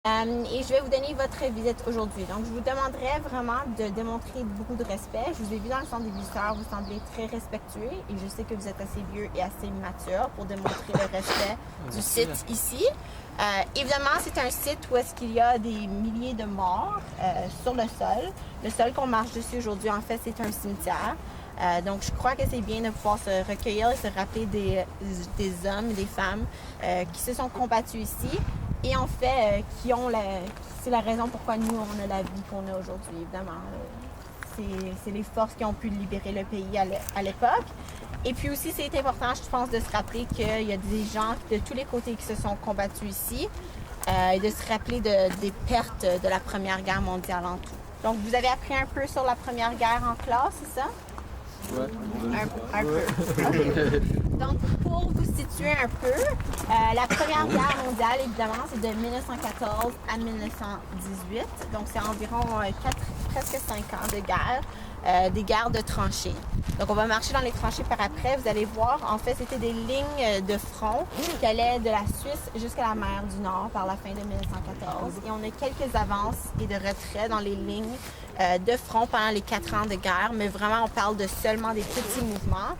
Et je vais vous donner votre visite aujourd'hui. Donc, je vous demanderai vraiment de démontrer beaucoup de respect. Je vous ai vu dans le centre des visiteurs, vous semblez très respectueux et je sais que vous êtes assez vieux et assez mature pour démontrer le respect du site ici. Évidemment, c'est un site où est-ce qu'il y a des milliers de morts sur le sol. Le sol qu'on marche dessus aujourd'hui, en fait, c'est un cimetière. Donc, je crois que c'est bien de pouvoir se recueillir et se rappeler des hommes et des femmes qui se sont combattus ici. Et en fait, c'est la raison pourquoi nous, on a la vie qu'on a aujourd'hui, évidemment. C'est les forces qui ont pu libérer le pays à l'époque. Et puis aussi, c'est important, je pense, de se rappeler qu'il y a des gens de tous les côtés qui se sont combattus ici et de se rappeler des pertes de la Première Guerre mondiale en tout. Donc, vous avez appris un peu sur la Première Guerre en classe, c'est ça? Ouais. Un peu. Okay. Donc, pour vous situer un peu, la Première Guerre mondiale, évidemment, c'est de 1914 à 1918. Donc, c'est environ presque 5 ans de guerre, des guerres de tranchées. Donc, on va marcher dans les tranchées par après. Vous allez voir, en fait, c'était des lignes de front qui allaient de la Suisse jusqu'à la mer du Nord par la fin de 1914. Et on a quelques avances et de retraits dans les lignes de front pendant les 4 ans de guerre, mais vraiment, on parle de seulement des petits mouvements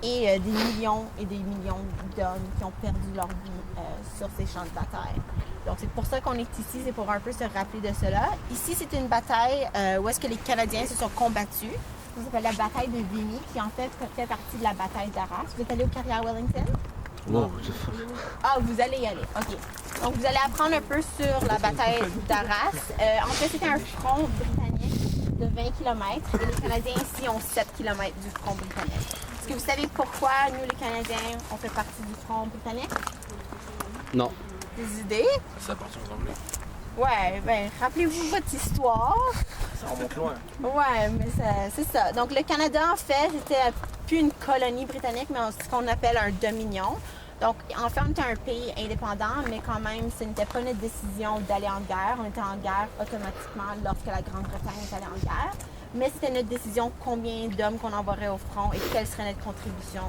et des millions d'hommes qui ont perdu leur vie sur ces champs de bataille. Donc, c'est pour ça qu'on est ici, c'est pour un peu se rappeler de cela. Ici, c'est une bataille où est-ce que les Canadiens se sont combattus. Ça s'appelle la bataille de Vimy, qui en fait partie de la bataille d'Arras. Vous êtes allé aux carrières Wellington? Non. Ah, vous allez y aller, OK. Donc, vous allez apprendre un peu sur la bataille d'Arras. En fait, c'était un front britannique de 20 km et les Canadiens ici ont 7 km du front britannique. Est-ce que vous savez pourquoi nous, les Canadiens, on fait partie du front britannique? Non. Des idées? Ça appartient aux Anglais. Ouais, ben, rappelez-vous votre histoire. Ça remonte loin. Ouais, mais c'est ça. Donc, le Canada, en fait, c'était plus une colonie britannique, mais ce qu'on appelle un dominion. Donc, en fait, on était un pays indépendant, mais quand même, ce n'était pas notre décision d'aller en guerre. On était en guerre automatiquement lorsque la Grande-Bretagne est allée en guerre. Mais c'était notre décision combien d'hommes qu'on envoierait au front et quelle serait notre contribution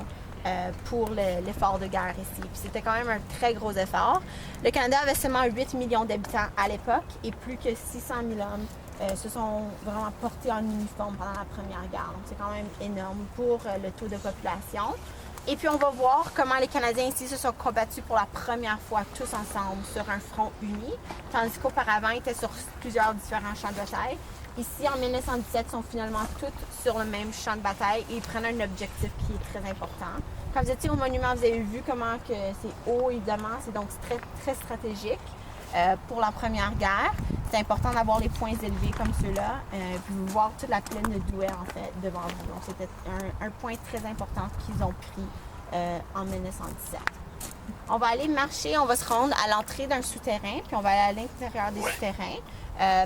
pour l'effort de guerre ici. Puis c'était quand même un très gros effort. Le Canada avait seulement 8 millions d'habitants à l'époque et plus que 600 000 hommes se sont vraiment portés en uniforme pendant la Première Guerre. Donc c'est quand même énorme pour le taux de population. Et puis on va voir comment les Canadiens ici se sont combattus pour la première fois tous ensemble sur un front uni, tandis qu'auparavant ils étaient sur plusieurs différents champs de bataille. Ici, en 1917, ils sont finalement tous sur le même champ de bataille et ils prennent un objectif qui est très important. Quand vous étiez au monument, vous avez vu comment que c'est haut, évidemment, c'est donc très, très stratégique pour la Première Guerre. C'est important d'avoir les points élevés comme ceux-là, puis vous voir toute la plaine de Douai, en fait, devant vous. Donc, c'était un point très important qu'ils ont pris en 1917. On va aller marcher, on va se rendre à l'entrée d'un souterrain, puis on va aller à l'intérieur des souterrains.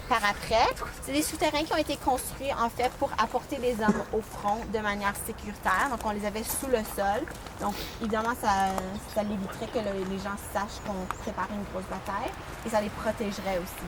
Par après, c'est des souterrains qui ont été construits en fait pour apporter les hommes au front de manière sécuritaire. Donc, on les avait sous le sol. Donc, évidemment, ça éviterait que les gens sachent qu'on préparait une grosse bataille et ça les protégerait aussi.